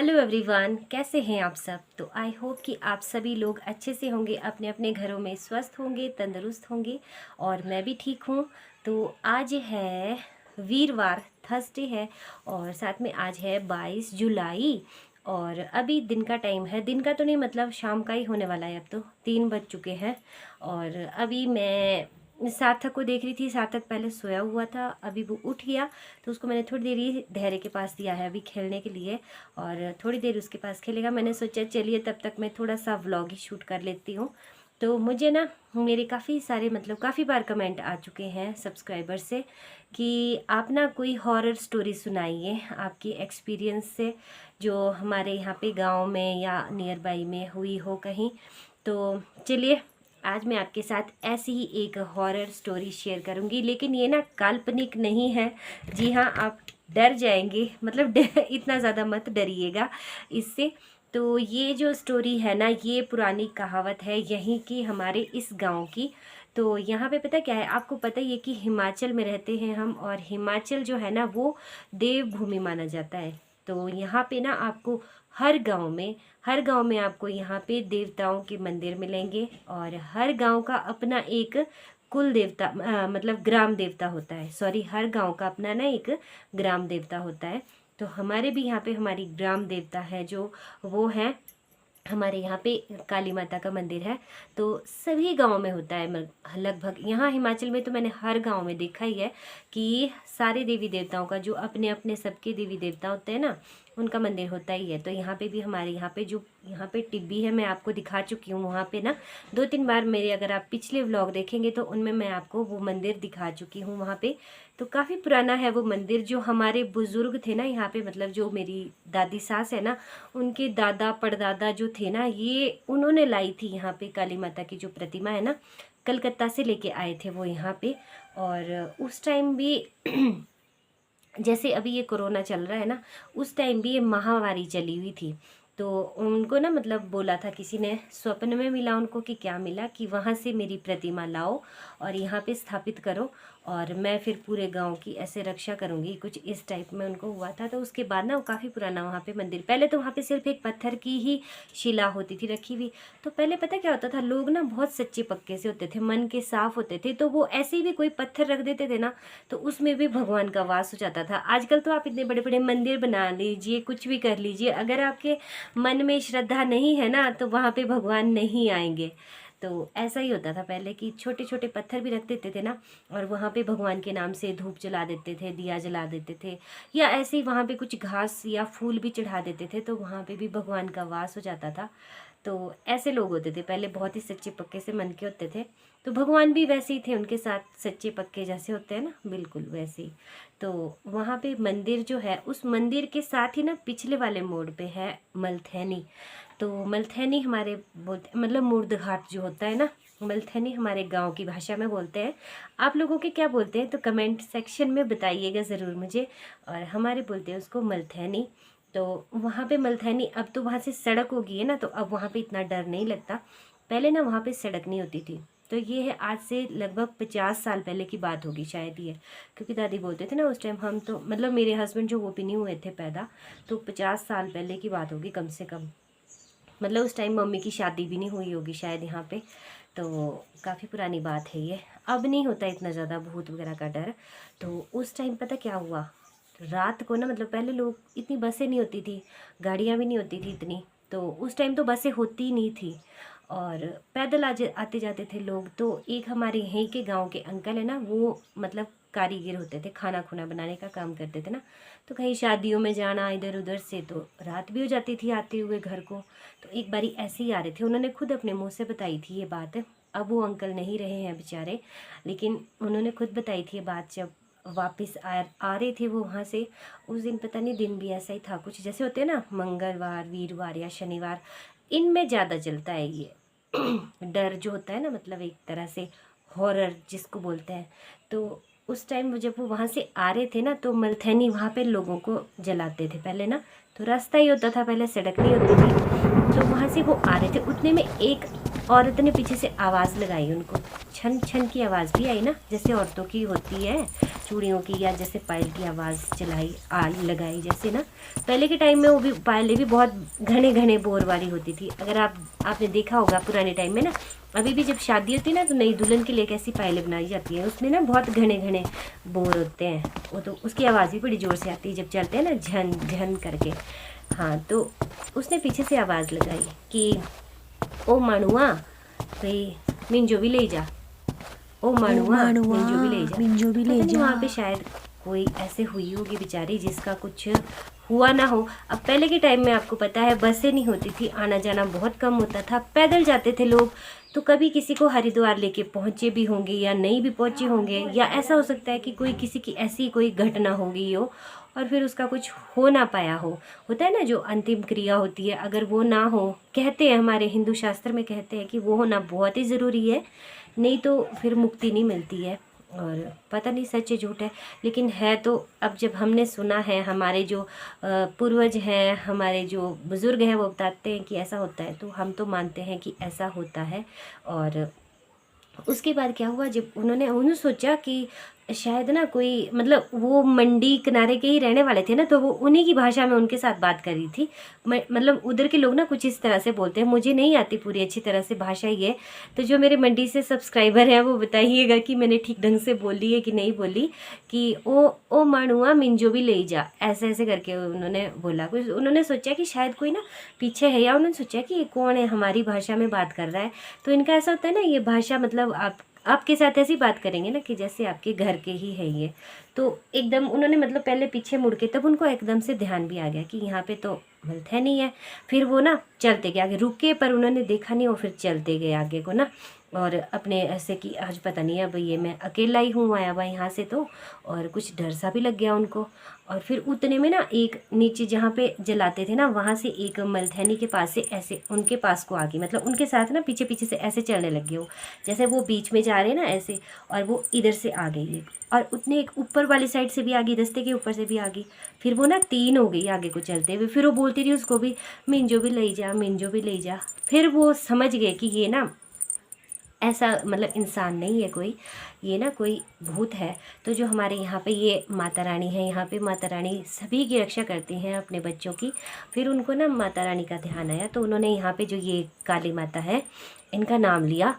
Hello everyone, कैसे हैं आप सब। तो आई होप कि आप सभी लोग अच्छे से होंगे, अपने अपने घरों में स्वस्थ होंगे, तंदुरुस्त होंगे और मैं भी ठीक हूँ। तो आज है वीरवार, थर्सडे है और साथ में आज है 22 जुलाई और अभी दिन का टाइम है। दिन का तो नहीं, मतलब शाम का ही होने वाला है। अब तो 3 बज चुके हैं और अभी मैं सार्थक को देख रही थी। सार्थक पहले सोया हुआ था, अभी वो उठ गया तो उसको मैंने थोड़ी देर ही धैर्य के पास दिया है अभी खेलने के लिए और थोड़ी देर उसके पास खेलेगा। मैंने सोचा चलिए तब तक मैं थोड़ा सा व्लॉग ही शूट कर लेती हूँ। तो मुझे ना मेरे काफ़ी सारे काफ़ी बार कमेंट आ चुके हैं सब्सक्राइबर से कि आप ना कोई हॉरर स्टोरी सुनाइए आपकी एक्सपीरियंस से, जो हमारे यहाँ पे गांव में या नियर बाई में हुई हो कहीं। तो चलिए आज मैं आपके साथ ऐसी ही एक हॉरर स्टोरी शेयर करूंगी, लेकिन ये ना काल्पनिक नहीं है। जी हाँ, आप डर जाएंगे, मतलब इतना ज़्यादा मत डरिएगा इससे। तो ये जो स्टोरी है ना, ये पुरानी कहावत है यहीं की, हमारे इस गांव की। तो यहाँ पे पता क्या है, आपको पता ही है कि हिमाचल में रहते हैं हम और हिमाचल जो है ना वो देवभूमि माना जाता है। तो यहाँ पे ना आपको हर गांव में आपको यहाँ पे देवताओं के मंदिर मिलेंगे और हर गांव का अपना एक कुल देवता मतलब ग्राम देवता होता है। सॉरी, हर गांव का अपना ना एक ग्राम देवता होता है। तो हमारे भी यहाँ पे हमारी ग्राम देवता है जो वो है, हमारे यहाँ पे काली माता का मंदिर है। तो सभी गांव में होता है लगभग। यहाँ हिमाचल में तो मैंने हर गांव में देखा ही है कि सारे देवी देवताओं का जो अपने अपने सबके देवी देवता होते हैं ना, उनका मंदिर होता ही है। तो यहाँ पे भी हमारे यहाँ पे जो यहाँ पे टिब्बी है, मैं आपको दिखा चुकी हूँ वहाँ पे ना 2-3 बार मेरे, अगर आप पिछले व्लॉग देखेंगे तो उनमें मैं आपको वो मंदिर दिखा चुकी हूँ वहाँ पे। तो काफ़ी पुराना है वो मंदिर। जो हमारे बुजुर्ग थे ना यहाँ पे, मतलब जो मेरी दादी सास है ना, उनके दादा परदादा जो थे ना, ये उन्होंने लाई थी यहाँ पे काली माता की जो प्रतिमा है ना, कलकत्ता से लेके आए थे वो यहाँ पे। और उस टाइम भी जैसे अभी ये कोरोना चल रहा है ना, उस टाइम भी ये महामारी चली हुई थी। तो उनको ना मतलब बोला था किसी ने, स्वप्न में मिला उनको कि क्या मिला, कि वहाँ से मेरी प्रतिमा लाओ और यहाँ पे स्थापित करो और मैं फिर पूरे गांव की ऐसे रक्षा करूँगी, कुछ इस टाइप में उनको हुआ था। तो उसके बाद ना वो काफ़ी पुराना वहाँ पे मंदिर, पहले तो वहाँ पे सिर्फ एक पत्थर की ही शिला होती थी रखी हुई। तो पहले पता क्या होता था, लोग ना बहुत सच्चे पक्के से होते थे, मन के साफ होते थे, तो वो ऐसे ही भी कोई पत्थर रख देते थे ना, तो उसमें भी भगवान का वास हो जाता था। आजकल तो आप इतने बड़े बड़े मंदिर बना लीजिए, कुछ भी कर लीजिए, अगर आपके मन में श्रद्धा नहीं है ना तो वहाँ पे भगवान नहीं आएंगे। तो ऐसा ही होता था पहले कि छोटे छोटे पत्थर भी रख देते थे ना और वहाँ पे भगवान के नाम से धूप जला देते थे, दिया जला देते थे, या ऐसे ही वहाँ पे कुछ घास या फूल भी चढ़ा देते थे, तो वहाँ पे भी भगवान का वास हो जाता था। तो ऐसे लोग होते थे पहले, बहुत ही सच्चे पक्के से मन के होते थे। तो भगवान भी वैसे ही थे, उनके साथ सच्चे पक्के जैसे होते हैं ना, बिल्कुल वैसे ही। तो वहाँ पे मंदिर जो है, उस मंदिर के साथ ही ना पिछले वाले मोड़ पे है मलथैनी। तो मलथैनी हमारे बोलते, मतलब मुर्द घाट जो होता है ना, मलथैनी हमारे गांव की भाषा में बोलते हैं। आप लोगों के क्या बोलते हैं तो कमेंट सेक्शन में बताइएगा ज़रूर मुझे। और हमारे बोलते हैं उसको मलथैनी। तो वहाँ पे मलथैनी, अब तो वहाँ से सड़क हो गई है ना, तो अब वहाँ पे इतना डर नहीं लगता। पहले ना वहाँ पे सड़क नहीं होती थी। तो ये है आज से लगभग 50 साल पहले की बात होगी शायद ये, क्योंकि दादी बोलते थे ना उस टाइम, हम तो मतलब मेरे हस्बैंड जो वो भी नहीं हुए थे पैदा, तो 50 साल पहले की बात होगी कम से कम। मतलब उस टाइम मम्मी की शादी भी नहीं हुई होगी शायद यहाँ पे। तो काफ़ी पुरानी बात है ये। अब नहीं होता इतना ज़्यादा भूत वगैरह का डर। तो उस टाइम पता क्या हुआ, रात को ना, मतलब पहले लोग, इतनी बसें नहीं होती थी, गाड़ियाँ भी नहीं होती थी इतनी, तो उस टाइम तो बसें होती ही नहीं थी और पैदल आते जाते थे लोग। तो एक हमारे यहीं के गांव के अंकल है ना, वो मतलब कारीगर होते थे, खाना खुना बनाने का काम करते थे ना। तो कहीं शादियों में जाना इधर उधर से, तो रात भी हो जाती थी आते हुए घर को। तो एक बारी ऐसे ही आ रहे थे, उन्होंने खुद अपने मुंह से बताई थी ये बात। अब वो अंकल नहीं रहे हैं बेचारे, लेकिन उन्होंने खुद बताई थी ये बात। जब वापस आ रहे थे वो वहाँ से, उस दिन पता नहीं दिन भी ऐसा ही था कुछ, जैसे होते हैं ना मंगलवार, वीरवार या शनिवार, इनमें ज़्यादा चलता है ये डर जो होता है ना, मतलब एक तरह से हॉरर जिसको बोलते हैं। तो उस टाइम जब वो वहाँ से आ रहे थे ना, तो मलथैनी वहाँ पे लोगों को जलाते थे पहले ना। तो रास्ता ही होता था, पहले सड़क नहीं होती थी। तो वहाँ से वो आ रहे थे, उतने में एक औरत ने पीछे से आवाज़ लगाई उनको, छन छन की आवाज़ भी आई ना, जैसे औरतों की होती है चूड़ियों की, या जैसे पायल की आवाज़ चलाई लगाई जैसे ना। पहले के टाइम में वो भी पायलें भी बहुत घने घने बोर वाली होती थी। अगर आपने देखा होगा पुराने टाइम में ना, अभी भी जब शादी होती है ना तो नई दुल्हन के लिए कैसी पायलें बनाई जाती हैं, उसमें ना बहुत घने घने बोर होते हैं वो, तो उसकी आवाज़ भी बड़ी ज़ोर से आती है जब चलते हैं ना, झन झन करके। हाँ, तो उसने पीछे से आवाज़ लगाई कि ओ मानुआ भाई मिंजो भी ले जा, ओ मानुआ मिंजो भी ले जा। मिंजो भी ले पता नहीं जा। वहाँ पे शायद कोई ऐसे हुई होगी बेचारी जिसका कुछ हुआ ना हो। अब पहले के टाइम में आपको पता है बसें नहीं होती थी, आना जाना बहुत कम होता था, पैदल जाते थे लोग। तो कभी किसी को हरिद्वार लेके पहुँचे भी होंगे या नहीं भी पहुँचे होंगे, या ऐसा हो सकता है कि कोई किसी की ऐसी कोई घटना हो गई हो और फिर उसका कुछ हो ना पाया हो। होता है ना जो अंतिम क्रिया होती है, अगर वो ना हो, कहते हैं हमारे हिंदू शास्त्र में कहते हैं कि वो होना बहुत ही ज़रूरी है, नहीं तो फिर मुक्ति नहीं मिलती है। और पता नहीं सच है झूठ है, लेकिन है तो। अब जब हमने सुना है, हमारे जो पूर्वज हैं, हमारे जो बुज़ुर्ग हैं, वो बताते हैं कि ऐसा होता है, तो हम तो मानते हैं कि ऐसा होता है। और उसके बाद क्या हुआ, जब उन्होंने सोचा कि शायद ना कोई, मतलब वो मंडी किनारे के ही रहने वाले थे ना, तो वो उन्हीं की भाषा में उनके साथ बात कर रही थी। मतलब उधर के लोग ना कुछ इस तरह से बोलते हैं, मुझे नहीं आती पूरी अच्छी तरह से भाषा ये, तो जो मेरे मंडी से सब्सक्राइबर हैं वो बताइएगा कि मैंने ठीक ढंग से बोली है कि नहीं बोली। कि ओ मानुआ मिंजो भी ले जा, ऐसे ऐसे करके उन्होंने बोला। कुछ उन्होंने सोचा कि शायद कोई ना पीछे है, या उन्होंने सोचा कि ये कौन है हमारी भाषा में बात कर रहा है। तो इनका ऐसा होता है ना, ये भाषा मतलब आपके साथ ऐसी बात करेंगे ना कि जैसे आपके घर के ही है ये। तो एकदम उन्होंने मतलब पहले पीछे मुड़ के, तब उनको एकदम से ध्यान भी आ गया कि यहाँ पे तो मिलता नहीं है। फिर वो ना चलते गए आगे, रुके पर उन्होंने देखा नहीं, और फिर चलते गए आगे को ना। और अपने ऐसे कि आज पता नहीं है भाई ये मैं अकेला ही हूँ आया हुआ यहाँ से, तो और कुछ डर सा भी लग गया उनको। और फिर उतने में ना एक नीचे जहाँ पे जलाते थे ना, वहाँ से एक मलथैनी के पास से ऐसे उनके पास को आ गई, मतलब उनके साथ ना पीछे पीछे से ऐसे चलने लग गए वो, जैसे वो बीच में जा रहे हैं ना ऐसे, और वो इधर से आ गई एक, और उतने एक ऊपर वाली साइड से भी आ गई, रास्ते के ऊपर से भी आ गई। फिर वो ना 3 हो गई आगे को चलते हुए। फिर वो बोलती रही उसको भी, मिंजो भी ले जा, मिंजो भी ले जा। फिर वो समझ गए कि ये ना ऐसा मतलब इंसान नहीं है कोई, ये ना कोई भूत है। तो जो हमारे यहाँ पे ये माता रानी है, यहाँ पे माता रानी सभी की रक्षा करती हैं अपने बच्चों की। फिर उनको ना माता रानी का ध्यान आया, तो उन्होंने यहाँ पे जो ये काली माता है, इनका नाम लिया।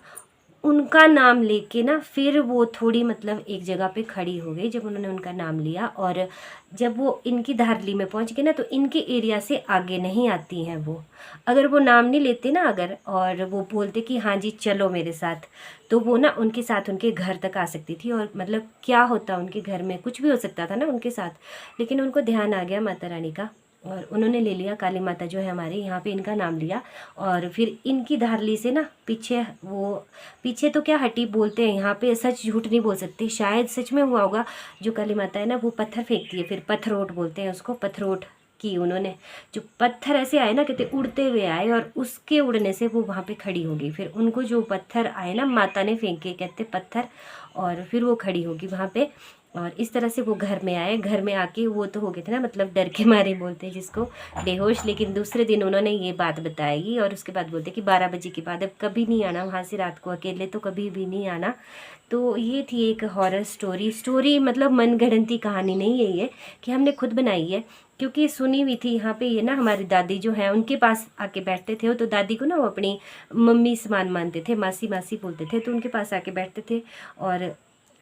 उनका नाम लेके ना फिर वो थोड़ी मतलब एक जगह पे खड़ी हो गई, जब उन्होंने उनका नाम लिया। और जब वो इनकी धारली में पहुंच गए ना, तो इनके एरिया से आगे नहीं आती हैं वो। अगर वो नाम नहीं लेते ना अगर, और वो बोलते कि हाँ जी चलो मेरे साथ, तो वो ना उनके साथ उनके घर तक आ सकती थी। और मतलब क्या होता उनके घर में, कुछ भी हो सकता था ना उनके साथ। लेकिन उनको ध्यान आ गया माता रानी का, और उन्होंने ले लिया, काली माता जो है हमारे यहाँ पे, इनका नाम लिया। और फिर इनकी धारली से ना पीछे, वो पीछे तो क्या हटी बोलते हैं यहाँ पे, सच झूठ नहीं बोल सकते, शायद सच में हुआ होगा। जो काली माता है ना वो पत्थर फेंकती है, फिर पत्थरोट बोलते हैं उसको, पत्थरोट की उन्होंने, जो पत्थर ऐसे आए ना, कहते उड़ते हुए आए, और उसके उड़ने से वो वहाँ पे खड़ी हो गई। फिर उनको जो पत्थर आए ना माता ने फेंके, कहते पत्थर, और फिर वो खड़ी होगी वहाँ पे। और इस तरह से वो घर में आए। घर में आके वो तो हो गए थे ना, मतलब डर के मारे बोलते हैं जिसको, बेहोश। लेकिन दूसरे दिन उन्होंने ये बात बताई, और उसके बाद बोलते कि 12 बजे के बाद अब कभी नहीं आना वहाँ से, रात को अकेले तो कभी भी नहीं आना। तो ये थी एक हॉरर स्टोरी, मतलब मनगढ़ंती कहानी नहीं है ये, कि हमने खुद बनाई है, क्योंकि सुनी हुई थी यहाँ पे। ये ना हमारी दादी जो है उनके पास आके बैठते थे, तो दादी को ना वो अपनी मम्मी समान मानते थे, मासी मासी बोलते थे, तो उनके पास आके बैठते थे। और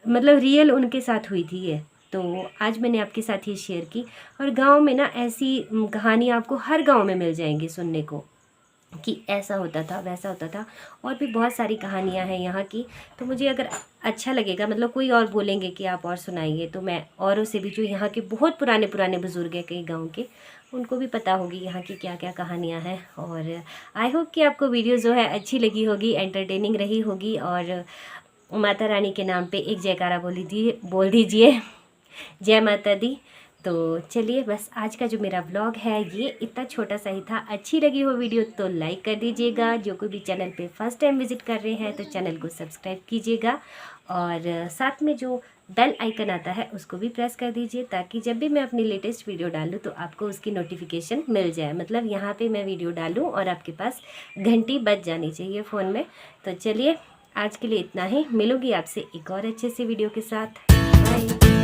मतलब रियल उनके साथ हुई थी ये। तो आज मैंने आपके साथ ये शेयर की। और गांव में ना ऐसी कहानी आपको हर गांव में मिल जाएंगी सुनने को, कि ऐसा होता था वैसा होता था। और भी बहुत सारी कहानियां हैं यहाँ की। तो मुझे अगर अच्छा लगेगा, मतलब कोई और बोलेंगे कि आप और सुनाइए, तो मैं औरों से भी, जो यहाँ के बहुत पुराने पुराने बुजुर्ग हैं कई गाँव के, उनको भी पता होगी यहाँ की क्या क्या कहानियाँ हैं। और आई होप कि आपको वीडियो जो है अच्छी लगी होगी, एंटरटेनिंग रही होगी। और माता रानी के नाम पे एक जयकारा बोल दीजिए, जय माता दी। तो चलिए, बस आज का जो मेरा व्लॉग है ये इतना छोटा सा ही था। अच्छी लगी हो वीडियो तो लाइक कर दीजिएगा। जो कोई भी चैनल पे फर्स्ट टाइम विजिट कर रहे हैं तो चैनल को सब्सक्राइब कीजिएगा। और साथ में जो बेल आइकन आता है उसको भी प्रेस कर दीजिए, ताकि जब भी मैं अपनी लेटेस्ट वीडियो डालूँ तो आपको उसकी नोटिफिकेशन मिल जाए। मतलब यहाँ पे मैं वीडियो डालूँ और आपके पास घंटी बज जानी चाहिए फ़ोन में। तो चलिए आज के लिए इतना ही, मिलूँगी आपसे एक और अच्छे से वीडियो के साथ। बाय।